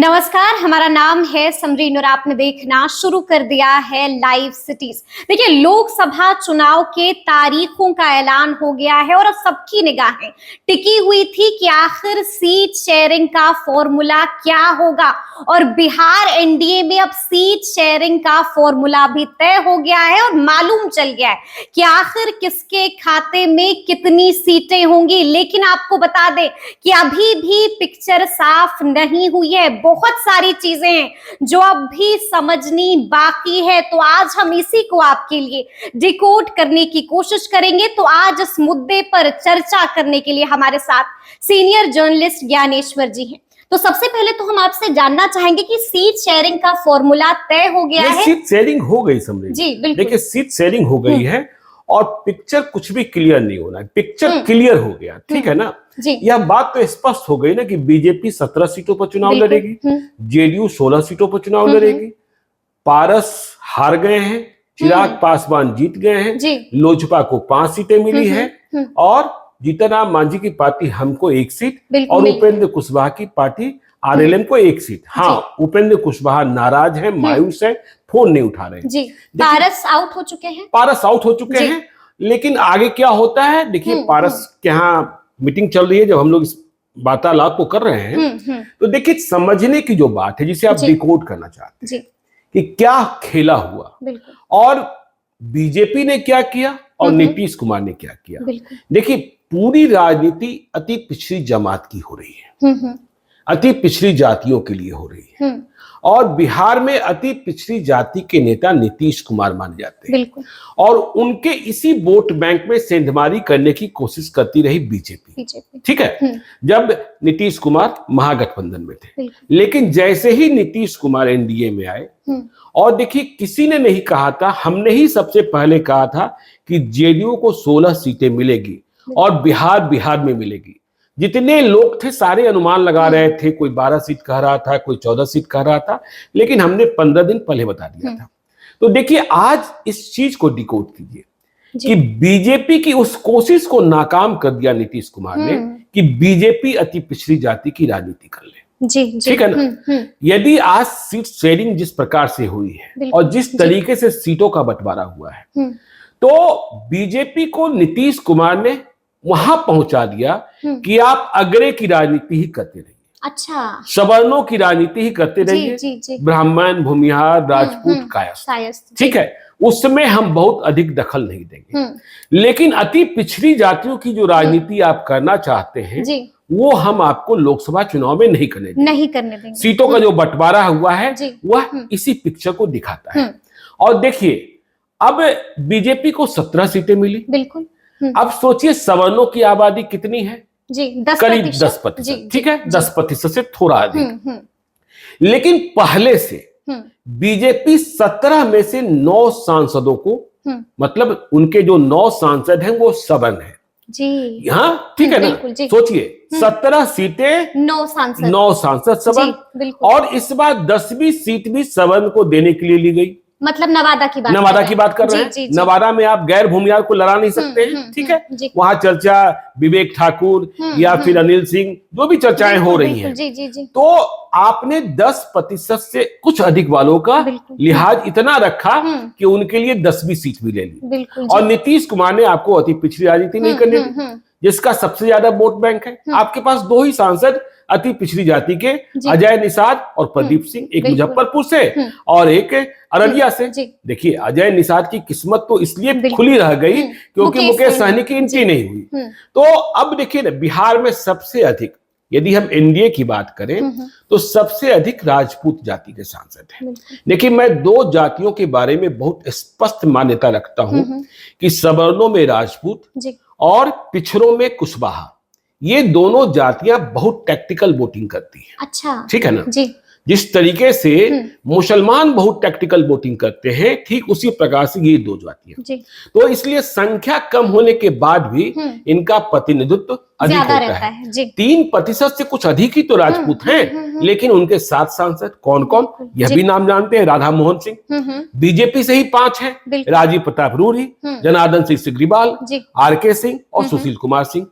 नमस्कार, हमारा नाम है समरीन और आपने देखना शुरू कर दिया है लाइव सिटीज। देखिए, लोकसभा चुनाव के तारीखों का ऐलान हो गया है और अब सबकी निगाहें टिकी हुई थी कि आखिर सीट शेयरिंग का फॉर्मूला क्या होगा। और बिहार एनडीए में अब सीट शेयरिंग का फॉर्मूला भी तय हो गया है और मालूम चल गया है कि आखिर किसके खाते में कितनी सीटें होंगी। लेकिन आपको बता दें कि अभी भी पिक्चर साफ नहीं हुई है, बहुत सारी चीजें हैं जो अब भी समझनी बाकी है। तो आज हम इसी को आपके लिए डिकोड करने की कोशिश करेंगे। तो आज इस मुद्दे पर चर्चा करने के लिए हमारे साथ सीनियर जर्नलिस्ट ज्ञानेश्वर जी हैं। तो सबसे पहले तो हम आपसे जानना चाहेंगे कि सीट शेयरिंग का फॉर्मूला तय हो गया है। सीट शेयरिंग हो गई समझे जी बिल्कुल। देखिए, सीट शेयरिंग हो गई है और पिक्चर कुछ भी क्लियर नहीं होना है। पिक्चर क्लियर हो गया, ठीक है ना जी। यह बात तो स्पष्ट हो गई ना कि बीजेपी 17 सीटों पर चुनाव लड़ेगी, जेडीयू 16 सीटों पर चुनाव लड़ेगी, पारस हार गए हैं, चिराग पासवान जीत गए हैं, लोजपा को 5 सीटें मिली है और जीतनराम मांझी की पार्टी हमको 1 सीट और उपेंद्र कुशवाहा की पार्टी आरएलएन को 1 सीट। हाँ, उपेंद्र कुशवाहा नाराज है, मायूस है, फोन नहीं उठा रहे जी। पारस आउट हो चुके हैं, पारस आउट हो चुके हैं। लेकिन आगे क्या होता है देखिए, पारस के यहाँ मीटिंग चल रही है जब हम लोग इस वार्तालाप को कर रहे हैं तो देखिए समझने की जो बात है जिसे आप डिकोड करना चाहते हैं कि क्या खेला हुआ और बीजेपी ने क्या किया और नीतीश कुमार ने क्या किया। देखिए, पूरी राजनीति अति पिछड़ी जमात की हो रही है, अति पिछड़ी जातियों के लिए हो रही है और बिहार में अति पिछड़ी जाति के नेता नीतीश कुमार माने जाते हैं और उनके इसी वोट बैंक में सेंधमारी करने की कोशिश करती रही बीजेपी। ठीक है, जब नीतीश कुमार महागठबंधन में थे। लेकिन जैसे ही नीतीश कुमार एनडीए में आए और देखिए, किसी ने नहीं कहा था, हमने ही सबसे पहले कहा था कि जेडीयू को 16 सीटें मिलेगी और बिहार में मिलेगी। जितने लोग थे सारे अनुमान लगा रहे थे, कोई 12 सीट कह रहा था, कोई 14 सीट कह रहा था, लेकिन हमने 15 दिन पहले बता दिया था। तो देखिए, आज इस चीज को डिकोड कीजिए कि बीजेपी की उस कोशिश को नाकाम कर दिया नीतीश कुमार ने कि बीजेपी अति पिछड़ी जाति की राजनीति कर ले। जी, ठीक है ना। यदि आज सीट शेयरिंग जिस प्रकार से हुई है और जिस तरीके से सीटों का बंटवारा हुआ है तो बीजेपी को नीतीश कुमार ने वहां पहुंचा दिया कि आप अग्रे की राजनीति ही करते रहिए। अच्छा, सवर्णों की राजनीति ही करते रहिए, ब्राह्मण, भूमिहार, राजपूत, कायस्थ, ठीक है, उसमें हम बहुत अधिक दखल नहीं देंगे। लेकिन अति पिछड़ी जातियों की जो राजनीति आप करना चाहते हैं वो हम आपको लोकसभा चुनाव में नहीं करने देंगे। सीटों का जो बंटवारा हुआ है वह इसी पिक्चर को दिखाता है। और देखिए, अब बीजेपी को 17 सीटें मिली। बिल्कुल। अब सोचिए सवर्णों की आबादी कितनी है जी, करीब 10%। ठीक है, 10% से थोड़ा अधिक। लेकिन पहले से बीजेपी 17 में से 9 सांसदों को मतलब उनके जो 9 सांसद हैं वो सवर्ण है जी। हाँ, ठीक है ना। सोचिए 17 सीटें 9 सांसद सवर्ण और इस बार 10वीं सीट भी सवर्ण को देने के लिए ली गई। मतलब नवादा की बात कर रहे हैं। नवादा में आप गैर भूमिहार को लड़ा नहीं सकते, ठीक है। वहां चर्चा विवेक ठाकुर या फिर अनिल सिंह, जो भी चर्चाएं हो रही हैं, तो आपने 10% से कुछ अधिक वालों का लिहाज इतना रखा कि उनके लिए 10वीं सीट भी ले ली। और नीतीश कुमार ने आपको अति पिछड़ी राजनीति नहीं करने दी, जिसका सबसे ज्यादा वोट बैंक है। आपके पास 2 ही सांसद अति पिछड़ी जाति के, अजय निषाद और प्रदीप सिंह, एक मुजफ्फरपुर से और एक अररिया से। देखिए, अजय निषाद की किस्मत तो इसलिए खुली रह गई क्योंकि मुकेश सहनी की एंट्री नहीं हुई। तो अब देखिए ना, बिहार में सबसे अधिक, यदि हम एनडीए की बात करें तो सबसे अधिक राजपूत जाति के सांसद हैं। देखिए, मैं 2 जातियों के बारे में बहुत स्पष्ट मान्यता रखता हूं कि सवर्णों में राजपूत और पिछड़ों में कुशवाहा, ये दोनों जातियां बहुत टैक्टिकल वोटिंग करती हैं। अच्छा, ठीक है ना जी। जिस तरीके से मुसलमान बहुत टैक्टिकल वोटिंग करते हैं, ठीक उसी प्रकार से ये 2 जातियां। तो इसलिए संख्या कम होने के बाद भी इनका प्रतिनिधित्व अधिक होता है। 3% से कुछ अधिक ही तो राजपूत हैं, लेकिन उनके 7 सांसद कौन कौन, यह भी नाम जानते हैं। राधा मोहन सिंह, बीजेपी से ही 5 हैं, राजीव प्रताप रूढ़ी, जनार्दन सिंह सिग्रीवाल, आरके सिंह और सुशील कुमार सिंह।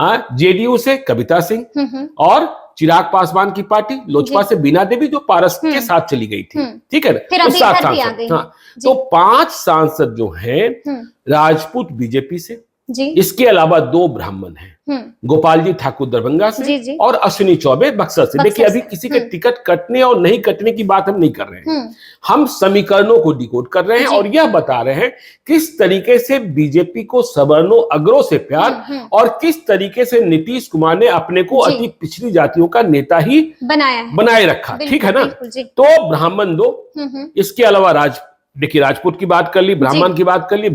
जेडीयू से कविता सिंह और चिराग पासवान की पार्टी लोजपा से बीना देवी जो पारस के साथ चली गई थी, ठीक है ना, फिर तो अभी 7 इधर भी आ सांसद। गई। हाँ, तो 5 सांसद जो हैं राजपूत बीजेपी से, जी, इसके अलावा 2 ब्राह्मण हैं, गोपाल जी ठाकुर दरभंगा से जी, जी। और अश्विनी चौबे बक्सर से। देखिए अभी किसी के टिकट कटने और नहीं कटने की बात हम नहीं कर रहे हैं, हम समीकरणों को डिकोड कर रहे हैं और यह बता रहे हैं किस तरीके से बीजेपी को सवर्णों अग्रों से प्यार और किस तरीके से नीतीश कुमार ने अपने को अति पिछड़ी जातियों का नेता ही बनाए रखा, ठीक है ना। तो ब्राह्मण 2, इसके अलावा देखिए राजपूत की बात कर ली, ब्राह्मण की बात कर ली,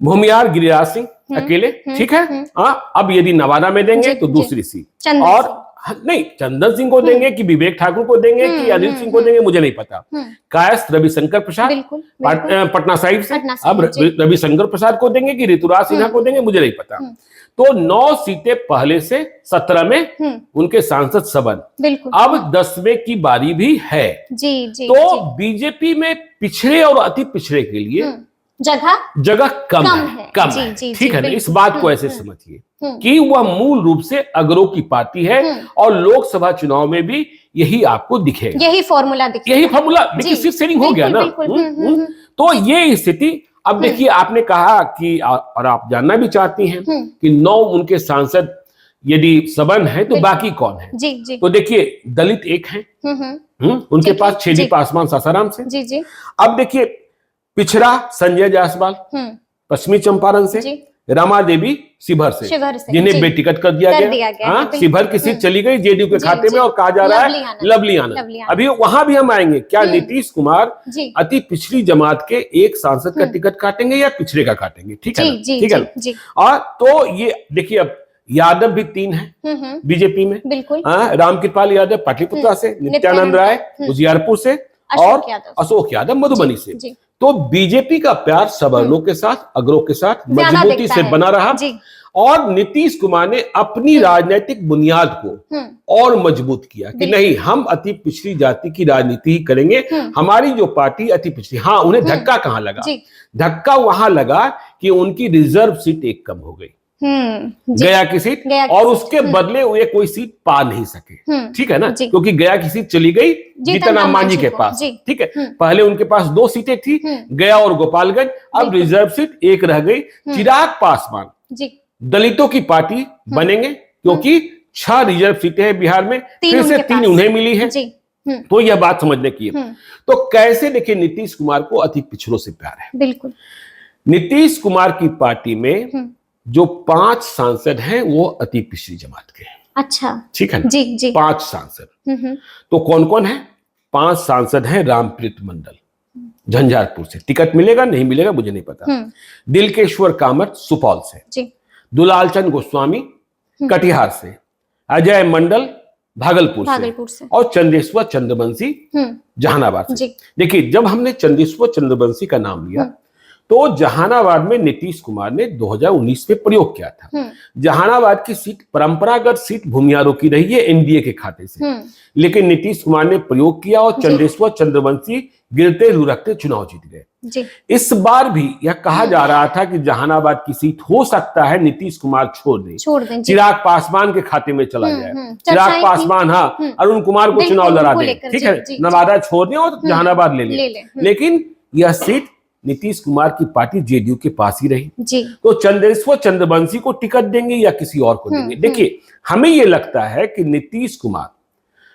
भूमियार गिरिराज सिंह अकेले, ठीक है। हाँ, अब यदि नवादा में देंगे तो दूसरी सीट, और नहीं चंदन सिंह को देंगे कि विवेक ठाकुर को देंगे कि अनिल सिंह को देंगे, मुझे नहीं पता। कायस्थ रविशंकर प्रसाद पटना साहिब से, अब रविशंकर प्रसाद को देंगे कि ऋतुराज सिन्हा को देंगे, मुझे नहीं पता। तो 9 सीटें पहले से 17 में उनके सांसद सबन, अब 10वें की बारी भी है। तो बीजेपी में पिछड़े और अति पिछड़े के लिए जगह कम है, ठीक है ना। इस बात को ऐसे समझिए कि वह मूल रूप से अग्रों की पार्टी है और लोकसभा चुनाव में भी यही आपको दिखेगा, यही फॉर्मूला देखिए, सीट शेयरिंग हो गया ना। तो ये स्थिति, अब देखिए आपने कहा कि और आप जानना भी चाहती हैं कि 9 उनके सांसद यदि सबन है तो बाकी कौन है। तो देखिए दलित एक है, उनके पास छेदी पासवान सासाराम से। अब देखिए पिछड़ा संजय जायसवाल पश्चिमी चंपारण से, रमा देवी शिवहर से, जिन्हें बेटिकट कर दिया गया। हाँ, शिवहर की सीट चली गई जेडीयू के खाते में और कहा जा रहा है लवली आनंद। अभी वहां भी हम आएंगे, क्या नीतीश कुमार अति पिछड़ी जमात के एक सांसद का टिकट काटेंगे या पिछड़े का काटेंगे, ठीक है, ठीक है। और तो ये देखिए अब यादव भी 3 है बीजेपी में, रामकृपाल यादव पाटलिपुत्रा से, नित्यानंद राय उजियारपुर से और अशोक यादव मधुबनी से। तो बीजेपी का प्यार सवर्णों के साथ, अग्रों के साथ मजबूती से बना रहा और नीतीश कुमार ने अपनी राजनीतिक बुनियाद को और मजबूत किया कि नहीं, हम अति पिछड़ी जाति की राजनीति ही करेंगे, हमारी जो पार्टी अति पिछड़ी। हाँ, उन्हें धक्का कहां लगा? धक्का वहां लगा कि उनकी रिजर्व सीट 1 कम हो गई, गया की सीट, और उसके बदले वे कोई सीट पा नहीं सके, ठीक है ना, क्योंकि गया की सीट चली गई जीतन राम मांझी के पास, ठीक है। पहले उनके पास 2 सीटें थी, गया और गोपालगंज, अब रिजर्व सीट 1 रह गई। चिराग पासवान दलितों की पार्टी बनेंगे क्योंकि 6 रिजर्व सीटें हैं बिहार में, फिर से 3 उन्हें मिली है। तो यह बात समझने की है। तो कैसे देखिए नीतीश कुमार को अति पिछड़ों से प्यार है। बिल्कुल, नीतीश कुमार की पार्टी में जो 5 सांसद हैं वो अति पिछड़ी जमात के हैं। अच्छा, ठीक है ना? जी। 5 सांसद, तो कौन कौन है? 5 सांसद हैं। रामप्रीत मंडल झंझारपुर से, टिकट मिलेगा नहीं मिलेगा मुझे नहीं पता। दिलकेश्वर कामत सुपौल से, दुलालचंद गोस्वामी कटिहार से, अजय मंडल भागलपुर से और चंदेश्वर चंद्रवंशी जहानाबाद से। देखिए जब हमने चंदेश्वर चंद्रवंशी का नाम लिया तो जहानाबाद में नीतीश कुमार ने 2019 में प्रयोग किया था। जहानाबाद की सीट परंपरागत सीट भूमियारों की रही है एनडीए के खाते से, लेकिन नीतीश कुमार ने प्रयोग किया और चंदेश्वर चंद्रवंशी गिरते लुढ़कते चुनाव जीत गए। इस बार भी यह कहा जा रहा था कि जहानाबाद की सीट हो सकता है नीतीश कुमार छोड़ दें, चिराग पासवान के खाते में चला जाए। चिराग पासवान अरुण कुमार को चुनाव लड़ा दें, ठीक है, नवादा छोड़ दें और जहानाबाद ले लें। लेकिन यह सीट नीतीश कुमार की पार्टी जेडीयू के पास ही रही। तो चंदेश्वर चंद्रवंशी को टिकट देंगे या किसी और को देंगे? देखिए हमें यह लगता है कि नीतीश कुमार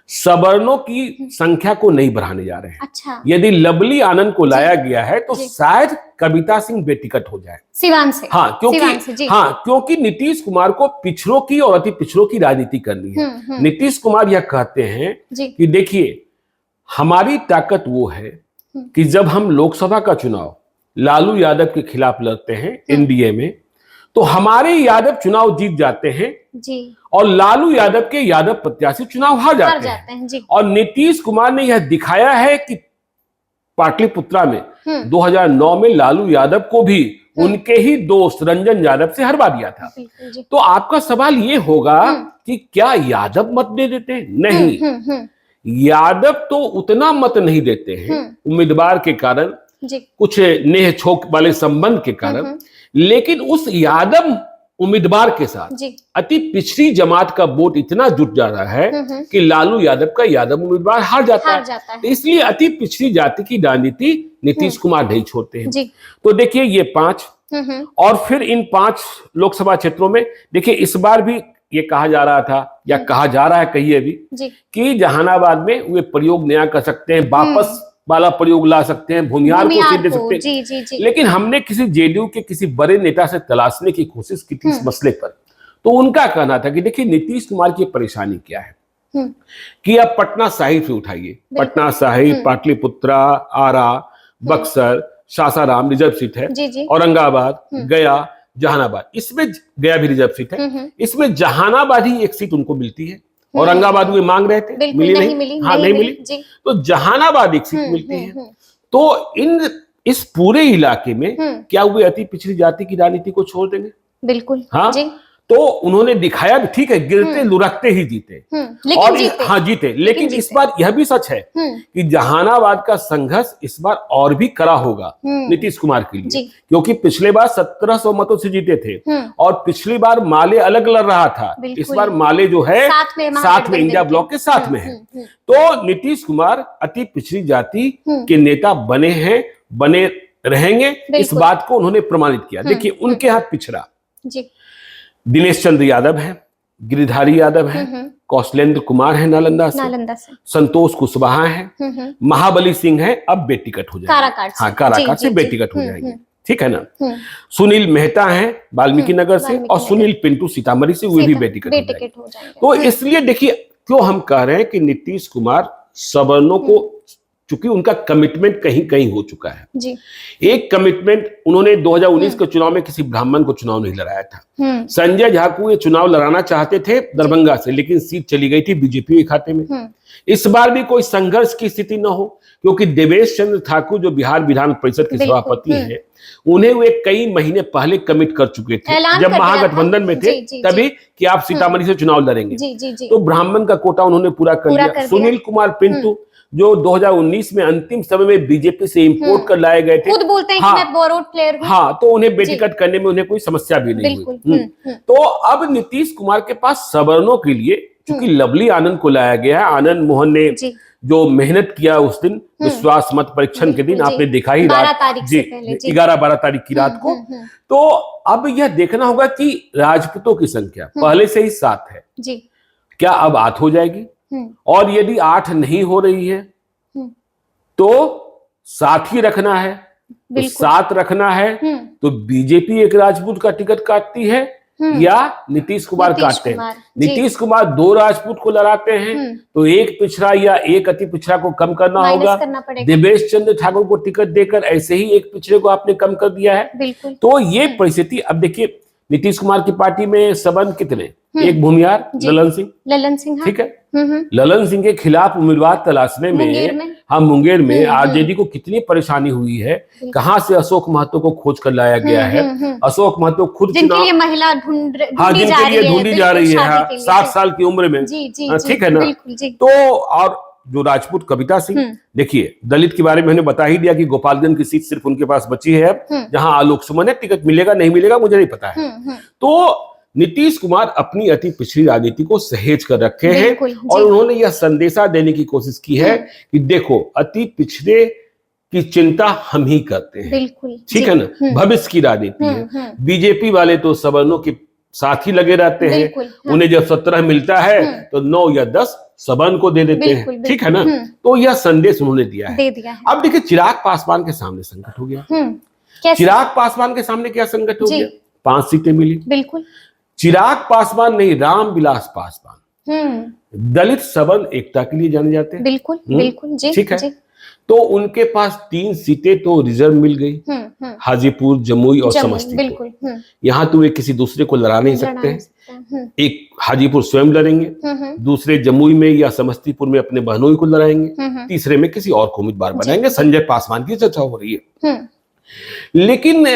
सवर्णों की संख्या को नहीं बढ़ाने जा रहे हैं। अच्छा। यदि लवली आनंद को लाया गया है तो शायद कविता सिंह बेटिकट हो जाए सिवान से। क्योंकि नीतीश कुमार को पिछड़ों की और अति पिछड़ों की राजनीति करनी है। नीतीश कुमार यह कहते हैं कि देखिए हमारी ताकत वो है कि जब हम लोकसभा का चुनाव लालू यादव के खिलाफ लड़ते हैं एनडीए में, तो हमारे यादव चुनाव जीत जाते हैं और लालू यादव के यादव प्रत्याशी चुनाव हार जाते हैं। और नीतीश कुमार ने यह दिखाया है कि पाटलिपुत्रा में 2009 में लालू यादव को भी उनके ही दोस्त रंजन यादव से हरवा दिया था। तो आपका सवाल ये होगा कि क्या यादव मत दे देते हैं? नहीं, यादव तो उतना मत नहीं देते हैं उम्मीदवार के कारण, कुछ नेह छोक वाले संबंध के कारण, लेकिन उस यादव उम्मीदवार के साथ जी अति पिछड़ी जमात का वोट इतना जुट जा रहा है कि लालू यादव का यादव उम्मीदवार हार जाता है। इसलिए अति पिछड़ी जाति की राजनीति नीतीश कुमार नहीं छोड़ते हैं। तो देखिए ये 5 और फिर इन 5 लोकसभा क्षेत्रों में देखिए इस बार भी ये कहा जा रहा था या कहा जा रहा है कहिए भी कि जहानाबाद में वे प्रयोग नया कर सकते हैं, वापस वाला प्रयोग ला सकते हैं, भूमिहार को सीट दे सकते हैं। जी। लेकिन हमने किसी जेडीयू के किसी बड़े नेता से तलाशने की कोशिश की थी इस मसले पर, तो उनका कहना था कि देखिए नीतीश कुमार की परेशानी क्या है कि आप पटना साहिब से उठाइए, पटना साहिब, पाटलिपुत्रा, आरा, बक्सर, सासाराम रिजर्व सीट है, औरंगाबाद, गया, जहानाबाद, इसमें गया भी रिजर्व सीट है, इसमें जहानाबाद ही एक सीट उनको मिलती है। औरंगाबाद में मांग रहे थे, मिली नहीं, हाँ नहीं मिली, तो जहानाबाद एक सीट मिलती है। तो इस पूरे इलाके में क्या वे अति पिछड़ी जाति की राजनीति को छोड़ देंगे? बिल्कुल हाँ जी। तो उन्होंने दिखाया भी, ठीक है गिरते लुढ़कते ही जीते और हाँ जीते, लेकिन इस बार यह भी सच है कि जहानाबाद का संघर्ष इस बार और भी कड़ा होगा नीतीश कुमार के लिए, क्योंकि पिछले बार 1700 मतों से जीते थे और पिछली बार माले अलग लड़ रहा था, इस बार माले जो है साथ में इंडिया ब्लॉक के साथ में है। तो नीतीश कुमार अति पिछड़ी जाति के नेता बने हैं, बने रहेंगे, इस बात को उन्होंने प्रमाणित किया। देखिए उनके यहाँ पिछड़ा दिनेश चंद्र यादव है, गिरिधारी यादव है, कौशलेंद्र कुमार है नालंदा से, संतोष कुशवाहा है, महाबली सिंह है, अब बेटिकट हो जाएंगे, हाँ काराकाट से बेटिकट हो जाएंगे, ठीक है ना। सुनील मेहता है वाल्मीकि नगर से और सुनील पिंटू सीतामढ़ी से, वे भी बेटिकट हो जाएंगे। तो इसलिए देखिए क्यों हम कह रहे हैं कि नीतीश कुमार सवर्णों को, चूंकि उनका कमिटमेंट कहीं कहीं हो चुका है जी। एक कमिटमेंट उन्होंने 2019 के चुनाव में किसी ब्राह्मण को चुनाव नहीं लड़ाया था। संजय झा को ये चुनाव लड़ाना चाहते थे दरभंगा से, लेकिन सीट चली गई थी बीजेपी के खाते में। इस बार भी कोई संघर्ष की स्थिति न हो, क्योंकि देवेश चंद्र ठाकुर जो बिहार विधान परिषद के सभापति हैं, उन्हें वे कई महीने पहले कमिट कर चुके थे जब महागठबंधन में थे तभी कि आप सीतामढ़ी से चुनाव लड़ेंगे। तो ब्राह्मण का कोटा उन्होंने पूरा कर दिया। सुनील कुमार पिंटू जो 2019 में अंतिम समय में बीजेपी से इंपोर्ट कर लाए गए थे, खुद बोलते हैं कि मैं बोरोड प्लेयर हूं, हाँ, तो उन्हें बेटिकट करने में उन्हें कोई समस्या भी नहीं हुई। तो अब नीतीश कुमार के पास सवर्णों के लिए, क्योंकि लवली आनंद को लाया गया है, आनंद मोहन ने जो मेहनत किया उस दिन विश्वास मत परीक्षण के दिन, आपने देखा ही रात जी 11-12 तारीख की रात को। तो अब यह देखना होगा कि राजपूतों की संख्या पहले से ही 7 है, क्या अब 8 हो जाएगी? और यदि 8 नहीं हो रही है तो 7 ही रखना है, तो 7 रखना है तो बीजेपी एक राजपूत का टिकट काटती है या नीतीश कुमार काटते हैं। नीतीश कुमार 2 राजपूत को लड़ाते हैं तो एक पिछड़ा या एक अति पिछड़ा को कम करना होगा। देवेश चंद्र ठाकुर को टिकट देकर ऐसे ही एक पिछड़े को आपने कम कर दिया है। तो ये परिस्थिति, अब देखिए नीतीश कुमार की पार्टी में संबंध कितने, एक भूमिहार ललन सिंह, ठीक है, ललन सिंह के खिलाफ उम्मीदवार तलाशने में हम मुंगेर में आरजेडी को कितनी परेशानी हुई है, कहां से अशोक महतो को खोज कर लाया गया है। अशोक महतो खुद जिनके लिए महिला ढूंढी जा रही है 60 साल की उम्र में, ठीक है ना। तो और जो राजपूत कविता सिंह, देखिए दलित के बारे में मैंने बता ही दिया कि गोपालगंज की सीट सिर्फ उनके पास बची है, जहां आलोक सुमन है, टिकट मिलेगा नहीं मिलेगा मुझे नहीं पता है। तो नीतीश कुमार अपनी अति पिछड़ी राजनीति को सहेज कर रखे हैं और उन्होंने यह संदेशा देने की कोशिश की है कि देखो अति पिछड़े की चिंता हम ही करते हैं, ठीक है ना, भविष्य की राजनीति है। बीजेपी वाले तो सवर्णों के साथ ही लगे रहते हैं, उन्हें जब 17 मिलता है तो 9 या 10 सवर्ण को दे देते हैं, ठीक है ना। तो यह संदेश उन्होंने दिया है। अब देखिए चिराग पासवान के सामने संकट हो गया। चिराग पासवान के सामने क्या संकट हो गया? 5 सीटें मिली। बिल्कुल चिराग पासवान नहीं, रामविलास पासवान दलित सवर्ण एकता के लिए जाने जाते हैं। बिल्कुल जी, ठीक है। तो उनके पास 3 सीटें तो रिजर्व मिल गई, हाजीपुर, जमुई और समस्तीपुर। यहाँ तो वे किसी दूसरे को लड़ा नहीं सकते हैं। एक हाजीपुर स्वयं लड़ेंगे, दूसरे जमुई में या समस्तीपुर में अपने बहनोई को लड़ाएंगे, तीसरे में किसी और को उम्मीदवार बनाएंगे। संजय पासवान की चर्चा हो रही है, लेकिन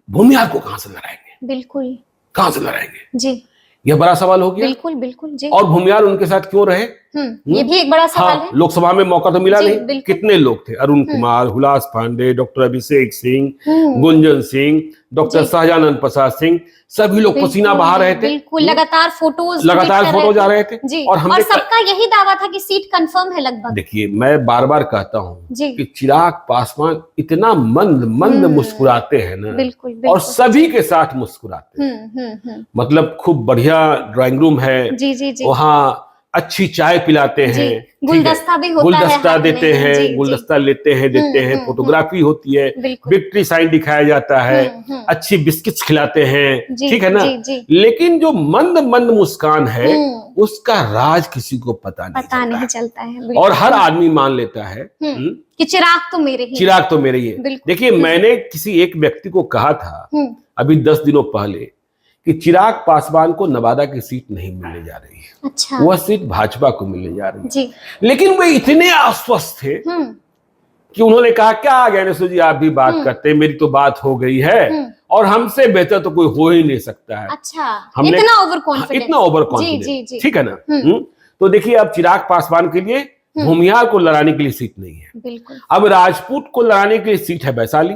भूमिहार को कहां से लड़ाएंगे? कहां से लड़ाएंगे जी, यह बड़ा सवाल हो गया। बिल्कुल जी। और भूमिहार उनके साथ क्यों रहे? ये भी एक बड़ा सवाल है। लोकसभा में मौका तो मिला जी, नहीं। बिल्कुल। कितने लोग थे? अरुण कुमार, हुलास पांडे, डॉक्टर अभिषेक सिंह, गुंजन सिंह, डॉक्टर जी। शाहजानंद प्रसाद सिंह, सभी लोग पसीना बहा रहे थे। बिल्कुल, लगातार फोटोज जा रहे थे। जी, और हमने सबका यही दावा था कि सीट कंफर्म है लगभग। देखिए, मैं बार बार कहता हूँ जी। कि चिराग पासवान इतना मंद मंद मुस्कुराते हैं ना, बिल्कुल, और सभी के साथ मुस्कुराते हैं। मतलब खूब बढ़िया ड्राइंग रूम है, जी जी जी, वहाँ अच्छी चाय पिलाते हैं, गुलदस्ता भी होता गुलदस्ता है, देते हैं, गुलदस्ता लेते हैं, देते हैं, फोटोग्राफी होती है, विक्ट्री साइन दिखाया जाता है, अच्छी बिस्किट्स खिलाते हैं, ठीक है ना। लेकिन जो मंद मंद मुस्कान है उसका राज किसी को पता नहीं चलता है। और हर आदमी मान लेता है कि चिराग तो मेरे ही, चिराग तो मेरे ही है। देखिए, मैंने किसी एक व्यक्ति को कहा था अभी 10 दिनों पहले कि चिराग पासवान को नवादा की सीट नहीं मिलने जा रही है। अच्छा। वह सीट भाजपा को मिलने जा रही है जी। लेकिन वे इतने आश्वस्त थे कि उन्होंने कहा, क्या ज्ञानेश्वर जी आप भी बात करते हैं, मेरी तो बात हो गई है और हमसे बेहतर तो कोई हो ही नहीं सकता है। अच्छा, इतना ओवर कॉन्फिडेंस, ठीक है ना। तो देखिए, अब चिराग पासवान के लिए भूमिहार को लड़ाने के लिए सीट नहीं है। बिल्कुल। अब राजपूत को लड़ाने के लिए सीट है वैशाली,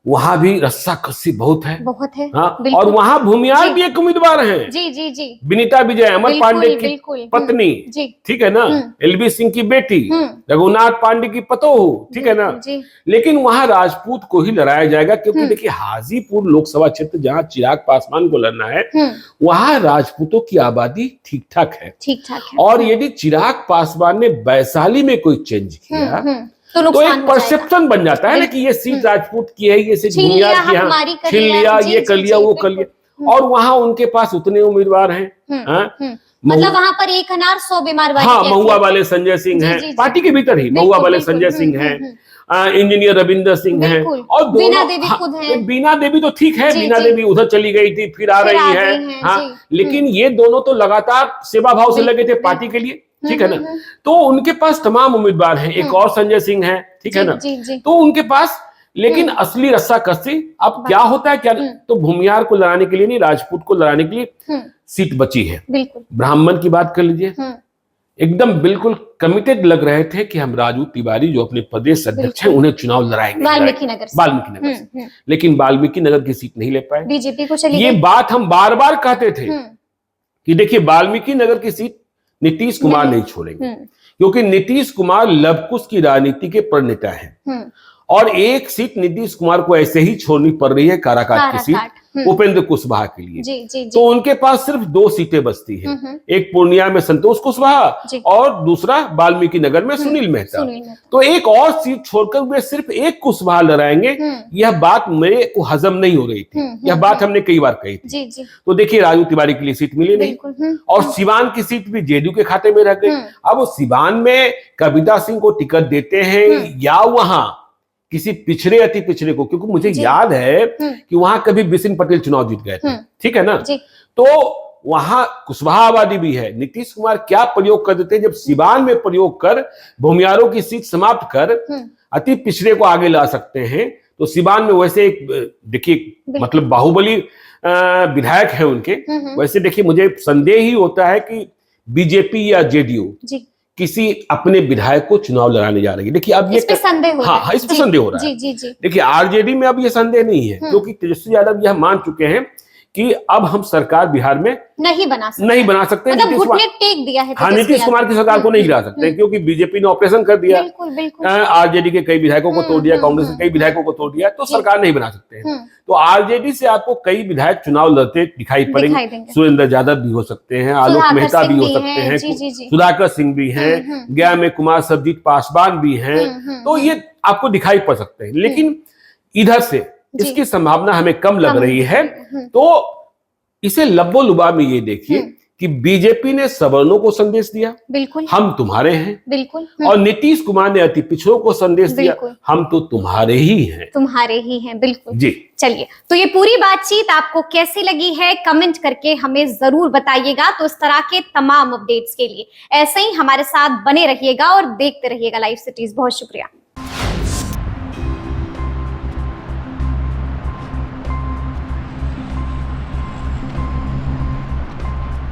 वहां भी रस्सा कस्सी बहुत है। हाँ, और वहां भूमिहार भी एक उम्मीदवार हैं। जी जी जी, विनीता विजय, अमर पांडे की पत्नी, ठीक है ना, एलबी सिंह की बेटी, रघुनाथ पांडे की पतोहू, ठीक है ना। लेकिन वहां राजपूत को ही लड़ाया जाएगा, क्योंकि देखिए, हाजीपुर लोकसभा क्षेत्र जहां चिराग पासवान को लड़ना है, वहां राजपूतों की आबादी ठीक ठाक है। और यदि चिराग पासवान ने वैशाली में कोई चेंज किया तो एक परसेप्शन बन जाता है ना कि ये सीट राजपूत की है, ये सीट भूमिहार की है, छीन लिया, ये कर लिया, वो कर लिया। और वहां उनके पास उतने उम्मीदवार हैं। मतलब वहां पर एक अनार 100 बीमार। हाँ, महुआ वाले संजय सिंह हैं, पार्टी के भीतर ही महुआ वाले संजय सिंह हैं, इंजीनियर रविंदर सिंह हैं, और बीना देवी खुद हैं। बीना देवी तो ठीक है, बीना देवी उधर चली गई थी, फिर आ रही है। हाँ, लेकिन ये दोनों तो लगातार सेवा भाव से लगे थे पार्टी के लिए, ठीक है ना। तो उनके पास तमाम उम्मीदवार हैं, एक और संजय सिंह है, ठीक है ना। तो उनके पास, लेकिन असली रस्सा कस्सी अब क्या होता है, क्या तो भूमिहार को लड़ाने के लिए नहीं, राजपूत को लड़ाने के लिए सीट बची है। ब्राह्मण की बात कर लीजिए, एकदम बिल्कुल कमिटेड लग रहे थे कि हम राजू तिवारी जो अपने प्रदेश अध्यक्ष हैं उन्हें चुनाव लड़ाएंगे वाल्मीकि नगर से। लेकिन वाल्मीकि नगर की सीट नहीं ले पाए, बीजेपी को चली गई। ये बात हम बार बार कहते थे कि देखिए, वाल्मीकि नगर की सीट नीतीश कुमार नहीं छोड़ेंगे, क्योंकि नीतीश कुमार लवकुश की राजनीति के प्रणेता हैं। और एक सीट नीतीश कुमार को ऐसे ही छोड़नी पड़ रही है, काराकाट की सीट, उपेंद्र कुशवाहा के लिए। जी। तो उनके पास सिर्फ 2 सीटें बचती हैं, एक पूर्णिया में संतोष कुशवाहा और दूसरा वाल्मीकि नगर में सुनील मेहता। तो एक और सीट छोड़कर वे सिर्फ एक कुशवाहा लड़ाएंगे, यह बात मेरे को हजम नहीं हो रही थी। यह बात हमने कई बार कही थी। तो देखिए, राजू तिवारी के लिए सीट मिली नहीं, और सिवान की सीट भी जेडीयू के खाते में रह गई। अब सिवान में कविता सिंह को टिकट देते हैं या वहां किसी पिछड़े अति पिछड़े को, क्योंकि मुझे याद है कि वहां कभी बिसिन पटेल चुनाव जीत गए थे, ठीक है ना। तो वहां कुशवाहा आबादी भी है। नीतीश कुमार क्या प्रयोग कर देते हैं, जब सिवान में प्रयोग कर भूमिहारों की सीट समाप्त कर अति पिछड़े को आगे ला सकते हैं, तो सिवान में वैसे एक देखिए, मतलब बाहुबली विधायक है उनके, वैसे देखिए, मुझे संदेह ही होता है कि बीजेपी या जेडीयू किसी अपने विधायक को चुनाव लड़ाने जा रही है। देखिए, अब ये इस पे संदेह हो रहा है। हाँ, इस पे संदेह हो रहा है। देखिए, आरजेडी में अब ये संदेह नहीं है, क्योंकि तेजस्वी यादव यह मान चुके हैं कि अब हम सरकार बिहार में नहीं बना सकते। मतलब घुटने टेक दिया है। हाँ, नीतीश कुमार की सरकार को नहीं गिरा सकते, क्योंकि बीजेपी ने ऑपरेशन कर दिया, आरजेडी के कई विधायकों को तोड़ दिया, कांग्रेस के कई विधायकों को तोड़ दिया, तो सरकार नहीं बना सकते हैं। तो आरजेडी से आपको कई विधायक चुनाव लड़ते दिखाई पड़ेंगे। सुरेंद्र यादव भी हो सकते हैं, आलोक मेहता भी हो सकते हैं, सुधाकर सिंह भी हैं, गया में कुमार सर्वजीत पासवान भी हैं, तो ये आपको दिखाई पड़ सकते हैं। लेकिन इधर से इसकी संभावना हमें कम लग रही है। तो इसे लब्बो लुबा में ये देखिए कि बीजेपी ने सवर्णों को संदेश दिया, बिल्कुल हम तुम्हारे हैं, बिल्कुल, और नीतीश कुमार ने अति पिछड़ों को संदेश दिया, हम तो तुम्हारे ही हैं, बिल्कुल जी। चलिए, तो ये पूरी बातचीत आपको कैसी लगी है, कमेंट करके हमें जरूर बताइएगा। तो इस तरह के तमाम अपडेट्स के लिए ऐसे ही हमारे साथ बने रहिएगा और देखते रहिएगा लाइव सिटीज। बहुत शुक्रिया।